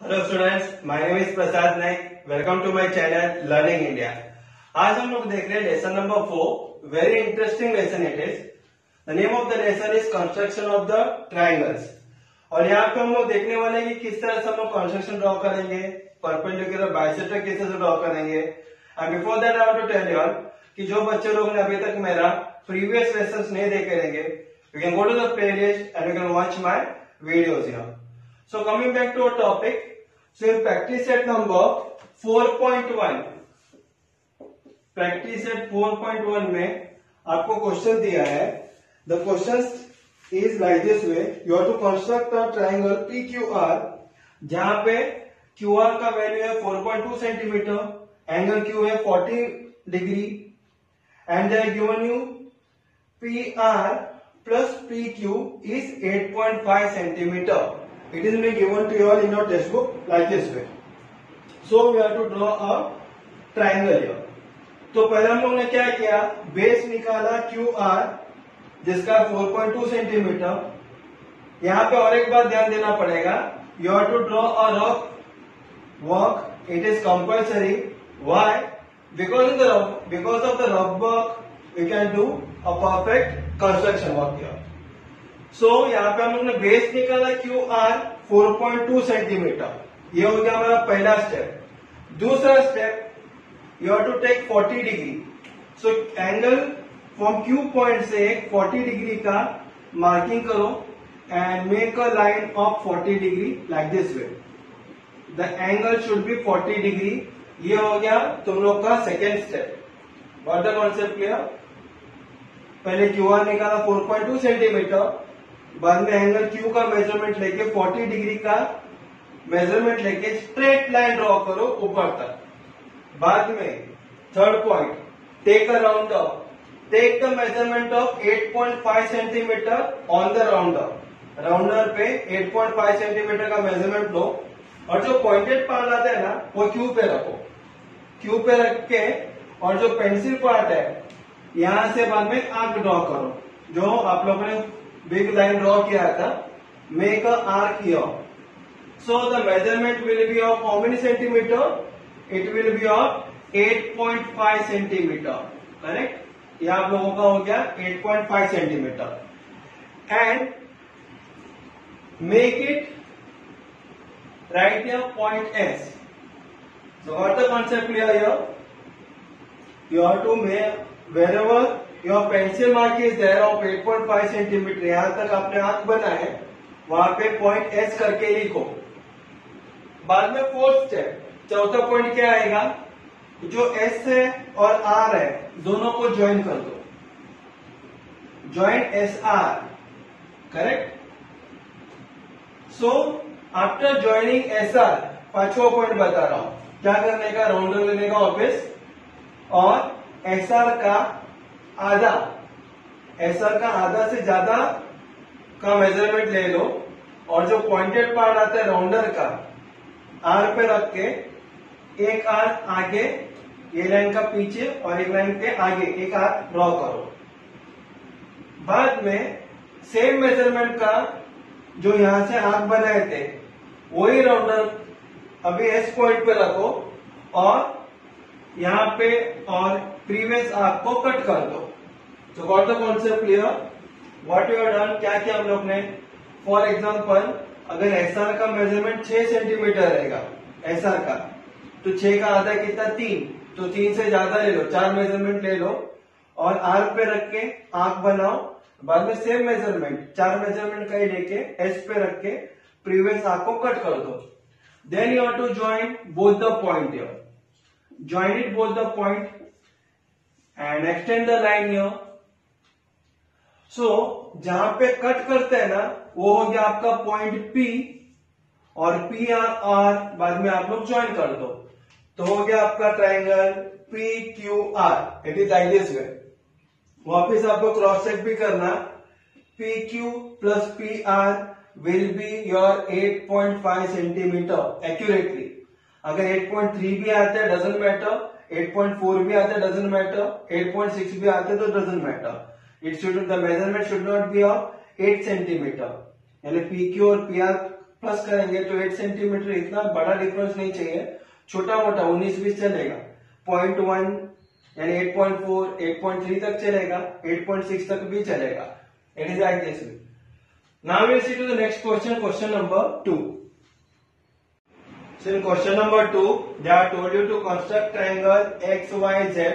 Hello students, my name is Prasad Naik. Welcome to my channel learning India. आज हम लोग देख रहे हैं lesson number 4। Very interesting lesson it is. The name of the lesson is construction of the triangles. और यहाँ पे हम लोग देखने वाले हैं कि किस तरह से हम लोग कंस्ट्रक्शन ड्रॉ करेंगे, परपेंडिकुलर बाइसेक्टर किस तरह से ड्रॉ करेंगे। And before that I want to tell you all कि जो बच्चे लोग ने अभी तक मेरा प्रीवियस लेसन्स नहीं देखे रहेंगे, you can go to the playlist and you can watch my videos here. So coming back to our topic, so in practice set number 4.1, practice set 4.1 में आपको क्वेश्चन दिया है। The question is like this way: you have to construct a triangle PQR, जहां पे QR का value है 4.2 centimetre, angle Q है 40 degree, and they are given you PR plus PQ is 8.5 centimeter. It is being given to you all in your textbook like this way. So we have to draw a triangle here. तो पहले हम लोग ने क्या किया, base निकाला QR जिसका 4.2 centimetre. यहाँ पे और एक बात ध्यान देना पड़ेगा, you have to draw a rough work. It is compulsory. Why? Because of the rough work we can do a perfect construction work here. सो यहाँ पे हम लोग ने बेस निकाला QR 4.2 सेंटीमीटर। ये हो गया हमारा पहला स्टेप। दूसरा step, you have to take 40 degree. So angle from Q point से 40 डिग्री का मार्किंग करो and make a line of 40 degree like this way. The angle should be 40 degree. ये हो गया तुम लोग का second step. What the concept clear? पहले QR निकाला 4.2 सेंटीमीटर, बाद में एंगल Q का मेजरमेंट लेके 40 डिग्री का मेजरमेंट लेके स्ट्रेट लाइन ड्रॉ करो ऊपर तक। बाद में third point, take a rounder, take the measurement of 8.5 centimetre on the rounder. Rounder पे 8.5 सेंटीमीटर का मेजरमेंट लो और जो पॉइंटेड पार्ट आता है ना वो Q पे रखो। Q पे रख के और जो पेंसिल पार्ट है यहां से बाद में आर्क ड्रॉ करो, जो आप लोगों ने बिग लाइन ड्रॉ किया था। Make a arc here. So the measurement will be of how many centimetre? It will be of 8.5 centimetre. Correct? ये आप लोगों का हो गया 8.5 centimetre. And make it right here point S. So what the concept here? You have to make wherever your pencil mark is there of 8.5 centimetre, यहां तक आपने आंख बना है, वहां पे पॉइंट S करके लिखो। बाद में फोर्थ स्टेप, चौथा पॉइंट क्या आएगा, जो S है और R है दोनों को ज्वाइन कर दो। Join SR। Correct? So after joining SR, पांचवा पॉइंट बता रहा हूं क्या करने का, राउंडर लेने का वापस और SR का आधा, SR का आधा से ज्यादा का मेजरमेंट ले लो और जो पॉइंटेड पार्ट आता है राउंडर का R पे रख के एक आर्क आगे, ये लाइन का पीछे और एक लाइन के आगे एक आर्क ड्रॉ करो। बाद में सेम मेजरमेंट का जो यहां से आर्क बनाए थे वही राउंडर अभी S पॉइंट पे रखो और यहाँ पे और प्रीवियस आर्क को कट कर दो। तो what the concept clear? What you have done, क्या किया हम लोग ने? फॉर एग्जांपल अगर SR का मेजरमेंट 6 सेंटीमीटर रहेगा SR का, तो 6 का आधा कितना? 3। तो 3 से ज्यादा ले लो, 4 मेजरमेंट ले लो और आर्क पे रख के आंख बनाओ। बाद में सेम मेजरमेंट 4 मेजरमेंट का ही लेके S पे रख के प्रीवियस आर्क को कट कर दो। Then you have to join both the point here. Join it both the point and extend the line here. So जहां पे कट करते हैं ना वो हो गया आपका पॉइंट P और PR बाद में आप लोग ज्वाइन कर दो, तो हो गया आपका triangle PQR। It is like this वे। वापिस आपको क्रॉस चेक भी करना, PQ plus PR will be your 8.5 centimetre accurately. अगर 8.3 भी आता है डजंट मैटर, 8.4 भी आता है डजंट मैटर, 8.6 भी आता है तो doesn't matter. The measurement should not be of 8 centimetre. यानी PQ और PR प्लस करेंगे तो 8 सेंटीमीटर, इतना बड़ा डिफरेंस नहीं चाहिए, छोटा मोटा 19-20 चलेगा, 0.1 यानी 8.4, 8.3 तक चलेगा, 8.6 तक भी चलेगा. It is like this way. Now we'll see to the next question, question number 2. So in question number 2, they are told you to construct triangle XYZ,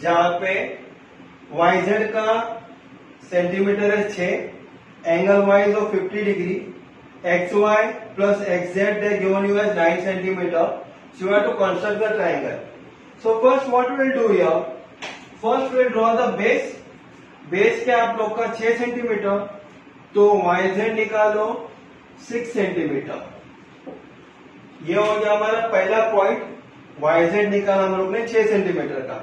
जहाँ पे YZ का सेंटीमीटर है 6, angle wise of 50 degree, XY plus XZ they given you as 9 centimeter. So you have to construct the triangle. So first what we will do here, first we will draw the base. Base क्या आप लोग का 6 centimetre, तो YZ निकालो 6 centimetre. ये हो गया हमारा पहला पॉइंट, YZ निकाला हम लोग ने 6 सेंटीमीटर का.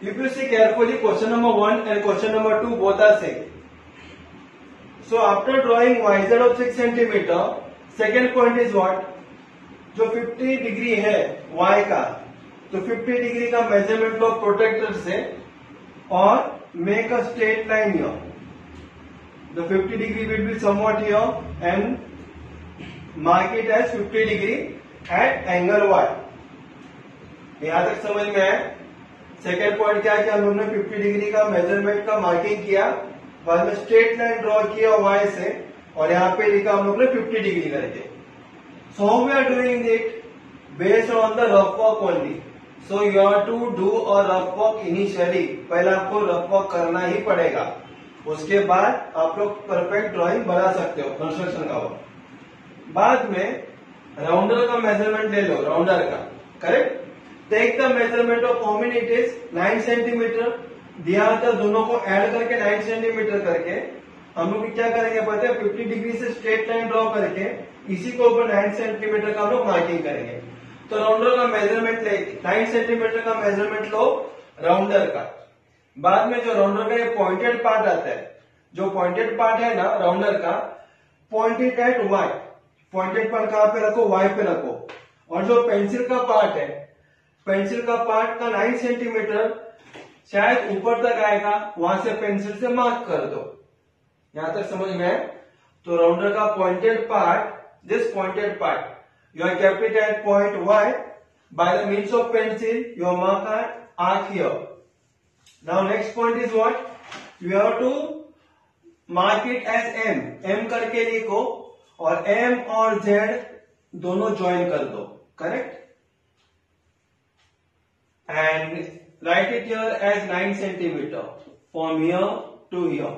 If you see carefully, question number 1 and question number 2 both are same. So after drawing YZ of 6 centimeter, second point is what? जो 50 डिग्री है Y का, तो 50 डिग्री का मेजरमेंट लो प्रोटेक्टर से और make a straight line here. The 50 degree will be somewhat here and mark it as 50 degree at angle Y. यहां तक समझ में है. सेकेंड पॉइंट क्या है कि हम लोग ने 50 डिग्री का मेजरमेंट का मार्किंग किया, बाद में स्ट्रेट लाइन ड्रॉ किया Y से और यहाँ पे लिखा हम लोग ने 50 डिग्री करके. So how we are doing it? Based on the rough work only. So you have to do a rough work initially. पहले आपको रफ वर्क करना ही पड़ेगा, उसके बाद आप लोग परफेक्ट ड्राइंग बना सकते हो कंस्ट्रक्शन का वर्क. बाद में राउंडर का मेजरमेंट ले लो, राउंडर का, correct. Take the measurement of how many it is 9 centimetre. दिया था दोनों को ऐड करके 9 सेंटीमीटर करके हम लोग क्या करेंगे पता है, 50 डिग्री से स्ट्रेट लाइन ड्रॉ करके इसी को ऊपर 9 सेंटीमीटर का हम लोग मार्किंग करेंगे. तो राउंडर का मेजरमेंट ले, 9 सेंटीमीटर का मेजरमेंट लो राउंडर का. बाद में जो राउंडर का ये पॉइंटेड पार्ट आता है, जो पॉइंटेड पार्ट है ना राउंडर का, pointed eight Y. Pointed part कहां पे रखो, Y पे रखो. और जो पेंसिल का पार्ट है, पेंसिल का पार्ट का 9 सेंटीमीटर शायद ऊपर तक आएगा, वहां से पेंसिल से मार्क कर दो. यहां तक समझ में है. तो राउंडर का pointed part, this pointed part you have kept it at point Y. By the means of pencil you have marked an arc here. Now next point is what? You have to mark it as M. M करके लिखो और M और Z दोनों join कर दो, correct. And write it here as 9 centimeter from here to here.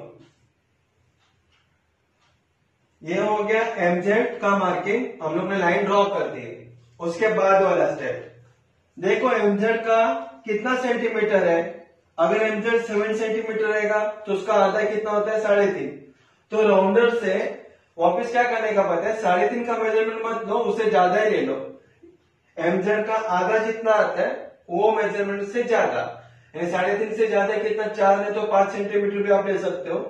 ये हो गया MZ का मार्किंग, हम लोग ने लाइन ड्रॉ कर दी. उसके बाद वाला स्टेप देखो, MZ का कितना सेंटीमीटर है. अगर MZ 7 सेंटीमीटर रहेगा तो उसका आधा कितना होता है, 3.5. तो राउंडर से वापस क्या करने का पता है, 3.5 का मेजरमेंट मत लो, उसे ज्यादा ही ले लो. MZ का आधा जितना आता है वो मेजरमेंट से ज्यादा, यानी 3.5 से ज्यादा कितना, 4 है तो 5 सेंटीमीटर भी आप ले सकते हो.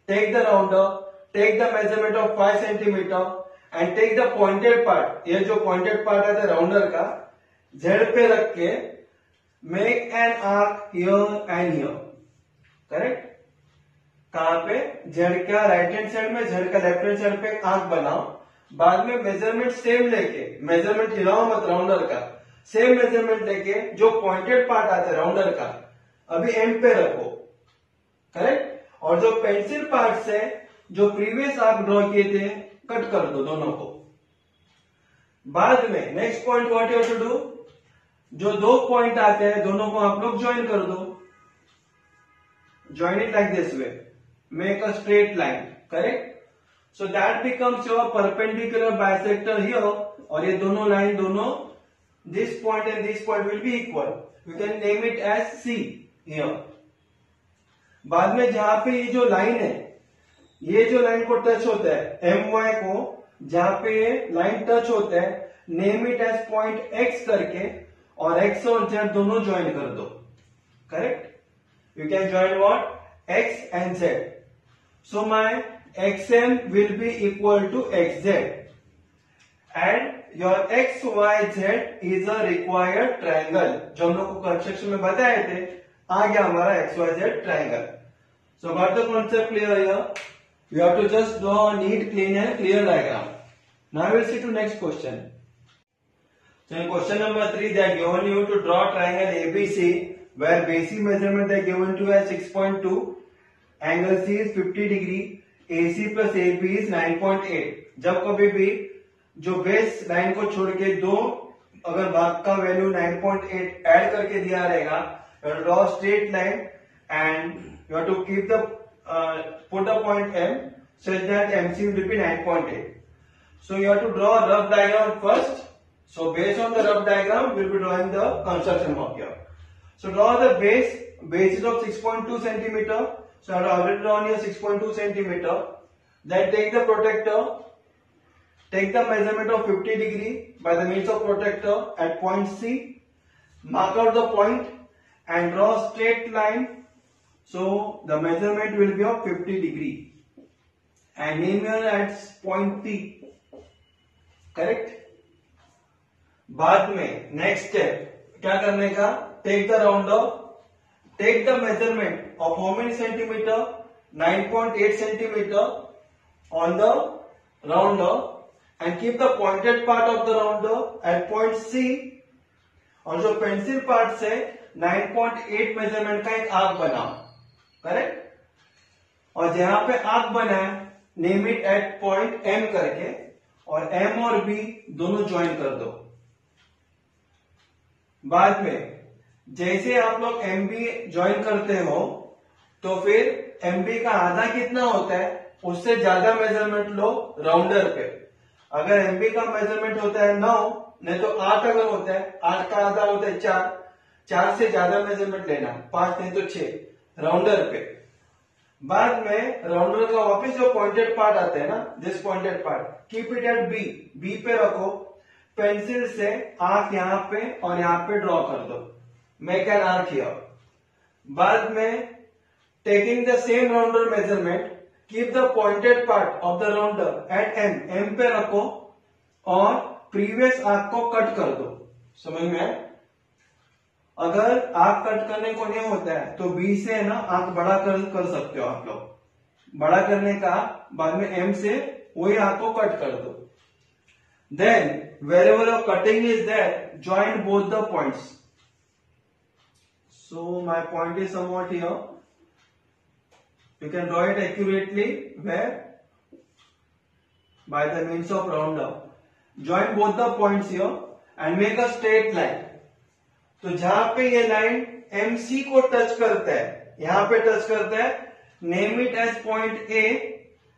Take the rounder, take the measurement of 5 centimeter and take the pointed part. ये जो pointed part आता है राउंडर का, Z पे रख के make an arc here and here, correct. कहां पे, Z का राइट हैंड साइड में, Z का लेफ्ट हैंड साइड पे आर्क बनाओ. बाद में मेजरमेंट सेम लेके, मेजरमेंट हिलाओ मत राउंडर का, सेम मेजरमेंट लेके जो पॉइंटेड पार्ट आता है राउंडर का अभी एंड पे रखो, करेक्ट. और जो पेंसिल पार्ट से जो प्रीवियस आर्क ड्रॉ किए थे कट कर दो दोनों को. बाद में next point what you have to do, जो दो पॉइंट आते हैं दोनों को आप लोग ज्वाइन कर दो. Join it like this way, make a straight line, correct. So that becomes your perpendicular bisector here. और ये दोनों लाइन, दोनों this point and this point will be equal. You can name it as C here. बाद में जहां पे ये जो लाइन है, ये जो लाइन को टच होता है MY को, जहां पे ये लाइन टच होता है, name it as point X करके और X और Z दोनों ज्वाइन कर दो, correct. You can join what, X and Z. So my XM will be equal to XZ and your XYZ is a required triangle. जो हम लोग को कंस्ट्रक्शन में बताए थे, आ गया हमारा XYZ triangle. So got the concept clear here. You have to just draw a neat, clean and clear diagram. Now we'll see to next question. So in question number 3, they are given you to draw triangle ABC where basic measurement they are given to as 6.2, angle C is 50 degree, AC plus AB is 9.8. जब कभी भी जो base line को छोड़ के दो अगर भाग का वैल्यू 9.8 ऐड करके दिया रहेगा, you draw straight line and you have to keep the put the point M such that MC will be 9.8. So you have to draw a rough diagram first. So based on the rough diagram, we'll be drawing the construction work here. So draw the base. Base is of 6.2 centimeter. So I have already drawn here 6.2 centimeter. Then take the protector. Take the measurement of 50 degree by the means of protector at point C. Mark out the point and draw a straight line. So the measurement will be of 50 degree. And name here at point P. Correct? बाद में next step क्या करने का, take the rounder, take the measurement of how many centimetre, 9.8 centimetre on the rounder and keep the pointed part of the rounder at point C, और जो pencil part से 9.8 measurement का एक आर्क बनाओ. Correct? और जहां पे आर्क बना है name it at point M करके, और एम और बी दोनों ज्वाइन कर दो. बाद में जैसे आप लोग एम बी ज्वाइन करते हो तो फिर एम बी का आधा कितना होता है उससे ज्यादा मेजरमेंट लो राउंडर पे. अगर एम बी का मेजरमेंट होता है 9, नहीं तो 8 अगर होता है, 8 का आधा होता है 4, 4 से ज्यादा मेजरमेंट लेना, 5 नहीं तो 6 राउंडर पे. बाद में राउंडर का वापस जो पॉइंटेड पार्ट आता है ना, this pointed part, keep it at B, B पे रखो. पेंसिल से आंख यहाँ पे और यहाँ पे ड्रॉ कर दो, मेक एन आर्क हियर. बाद में taking the same rounder measurement, keep the pointed part of the rounder at M, M पे रखो और प्रीवियस आर्क को कट कर दो. समझ में? अगर आर्क कट करने को नहीं होता है तो बी से ना आर्क बड़ा कर सकते हो आप लोग. बड़ा करने का बाद में एम से वही आर्क को कट कर दो. Then wherever your cutting is there, join both the points. So my point is somewhat here. You can draw it accurately where? By the means of rounder. Join both the points here and make a straight line. तो जहां पे ये line MC को touch करता है, यहां पे touch करता है, name it as point A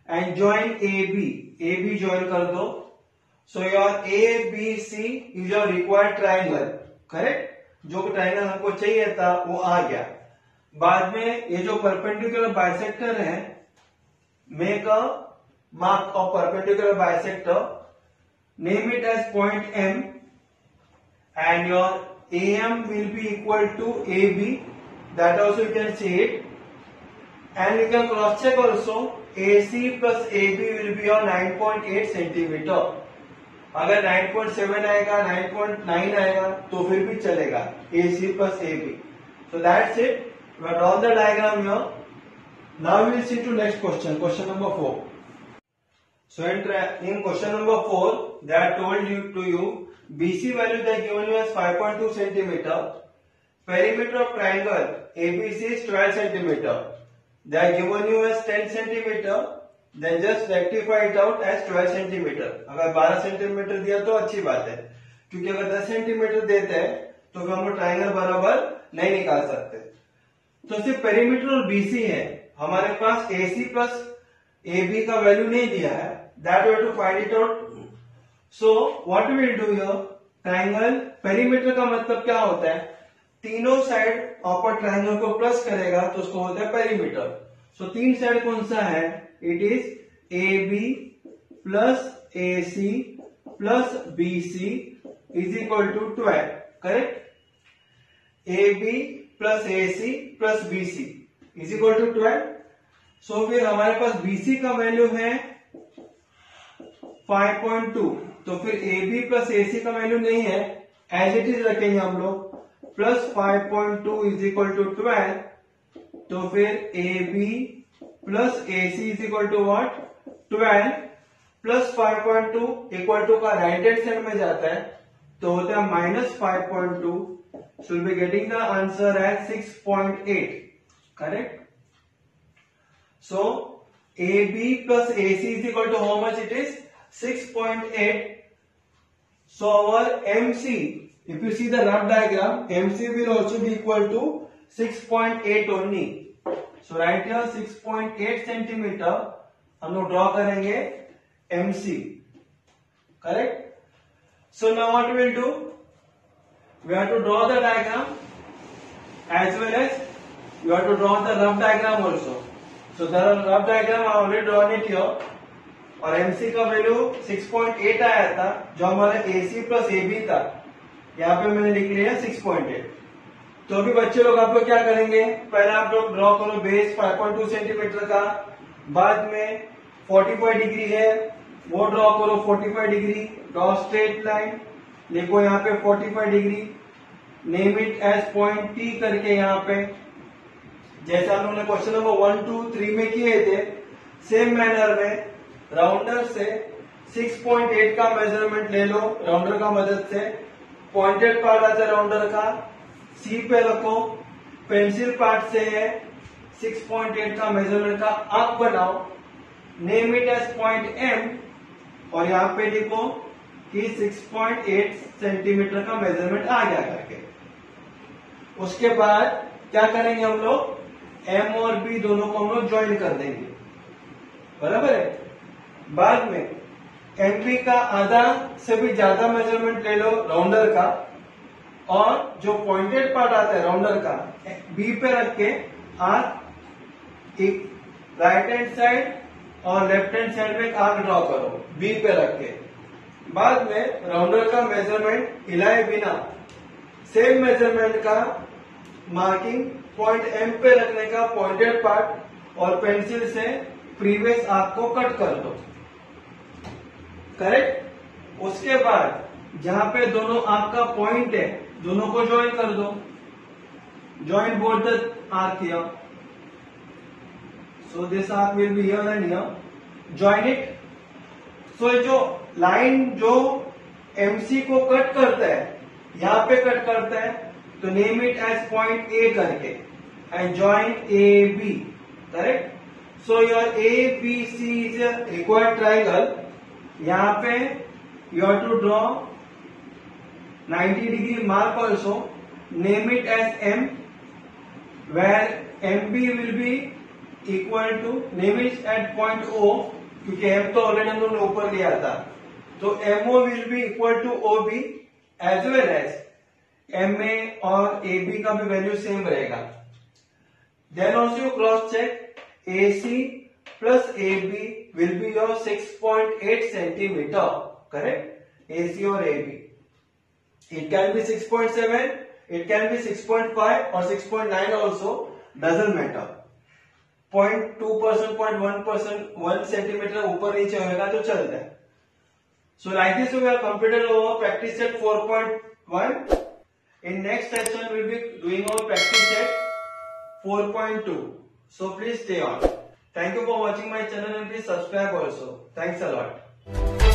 and join AB. AB join कर दो. So your ABC is your required triangle. Correct? जो ट्राइंगल हमको चाहिए था वो आ गया. बाद में ये जो परपेंडिकुलर बाइसेक्टर है, make a mark of perpendicular bisector, name it as point M and your AM will be equal to AB. That also you can see it. And you can cross check also. AC plus AB will be your 9.8 centimeter. अगर 9.7 आएगा, 9.9 आएगा तो फिर भी चलेगा, AC plus AB. So that's it. We have drawn the diagram here. Now we will see to next question, question number 4. So in question number 4, they are told you BC value they are given you as 5.2 centimeter. Perimeter of triangle ABC is 12 centimeter. They are given you as 10 centimeter. Then just rectify it out as 12 centimeter. अगर 12 centimetre दिया तो अच्छी बात है, क्योंकि अगर 10 centimetre देते हैं तो फिर हम ट्राइंगल बराबर नहीं निकाल सकते. तो सिर्फ पेरीमीटर और बीसी है, हमारे पास AC प्लस AB का वैल्यू नहीं दिया है. That we have to find it out. So what we will do here, triangle perimeter का मतलब क्या होता है, तीनों साइड अपर ट्राइंगल को प्लस करेगा तो उसको होता है पेरीमीटर. सो 3 साइड कौन सा है, it is AB plus AC plus BC is equal to 12. Correct? AB plus AC plus BC is equal to 12. So फिर हमारे पास BC का वैल्यू है 5.2. तो फिर AB plus AC का वैल्यू नहीं है, एज इट इज रखेंगे हम लोग. Plus 5.2 is equal to 12. तो फिर AB प्लस AC is equal to what, 12 plus 5.2 equal to का राइट हैंड साइड में जाता है तो होता है minus 5.2. So will be getting the answer as 6.8. Correct. सो AB plus AC is equal to how much it is? 6.8. So our MC, if you see the rough diagram, MC will also be equal to 6.8 only. So right here 6.8 centimeter हम लोग draw करेंगे MC. Correct? So now what we will do? We have to draw the diagram as well as you have to draw the rough diagram also. So the rough diagram I already drawn it here. और MC का value 6.8 आया था जो हमारा AC plus AB था. यहाँ पे मैंने लिख लिया 6.8. तो अभी बच्चे लोग आप लोग क्या करेंगे, पहले आप लोग ड्रॉ करो बेस 5.2 सेंटीमीटर का, बाद में 45 डिग्री है वो ड्रॉ करो 45 डिग्री, ड्रॉ स्ट्रेट लाइन, लिखो यहाँ पे 45 degree, name it as point T करके यहाँ पे जैसे हम लोगों ने क्वेश्चन नंबर 1, 2, 3 में किए थे सेम मैनर में राउंडर से 6.8 का मेजरमेंट ले लो. राउंडर का मदद से पॉइंटेड पार्ट आता है राउंडर का C पे रखो, पेंसिल पार्ट से है 6.8 का मेजरमेंट का आर्क बनाओ, name it as point M और यहाँ पे लिखो कि 6.8 सेंटीमीटर का मेजरमेंट आ गया करके. उसके बाद क्या करेंगे हम लोग, M और B दोनों को हम लोग ज्वाइन कर देंगे. बराबर है. बाद में MP का आधा से भी ज्यादा मेजरमेंट ले लो राउंडर का और जो पॉइंटेड पार्ट आता है राउंडर का B पे रख के आर्क एक राइट हैंड साइड और लेफ्ट हैंड साइड में एक आर्क ड्रॉ करो B पे रख के. बाद में राउंडर का मेजरमेंट हिलाए बिना सेम मेजरमेंट का मार्किंग पॉइंट M पे रखने का पॉइंटेड पार्ट और पेंसिल से प्रीवियस आर्क को कट कर दो. करेक्ट. उसके बाद जहां पे दोनों आर्क का पॉइंट है दोनों को ज्वाइन कर दो. Join both the arc here. So this arc will be here and here. Join it. So जो लाइन जो MC को कट करता है यहां पे कट करता है तो name it as point A करके and join AB. Correct. So your ABC is a required triangle. यहाँ पे you have to draw 90 degree mark also, name it as M where MB will be equal to name it at point O क्योंकि M तो already हम लोगों ने ऊपर लिया था तो MO will be equal to OB as well as MA और AB का भी वैल्यू सेम रहेगा. Then also you cross check AC plus AB will be your 6.8 centimeter. Correct? AC or AB. It can be 6.7, it can be 6.5 or 6.9 also. Doesn't matter. 0.2%, 0.1%, 1 centimeter ऊपर नीचे होगा तो चलता है. So like this we have completed our practice set 4.1. In next session we will be doing our practice set 4.2. So please stay on. Thank you for watching my channel and please subscribe also. Thanks a lot.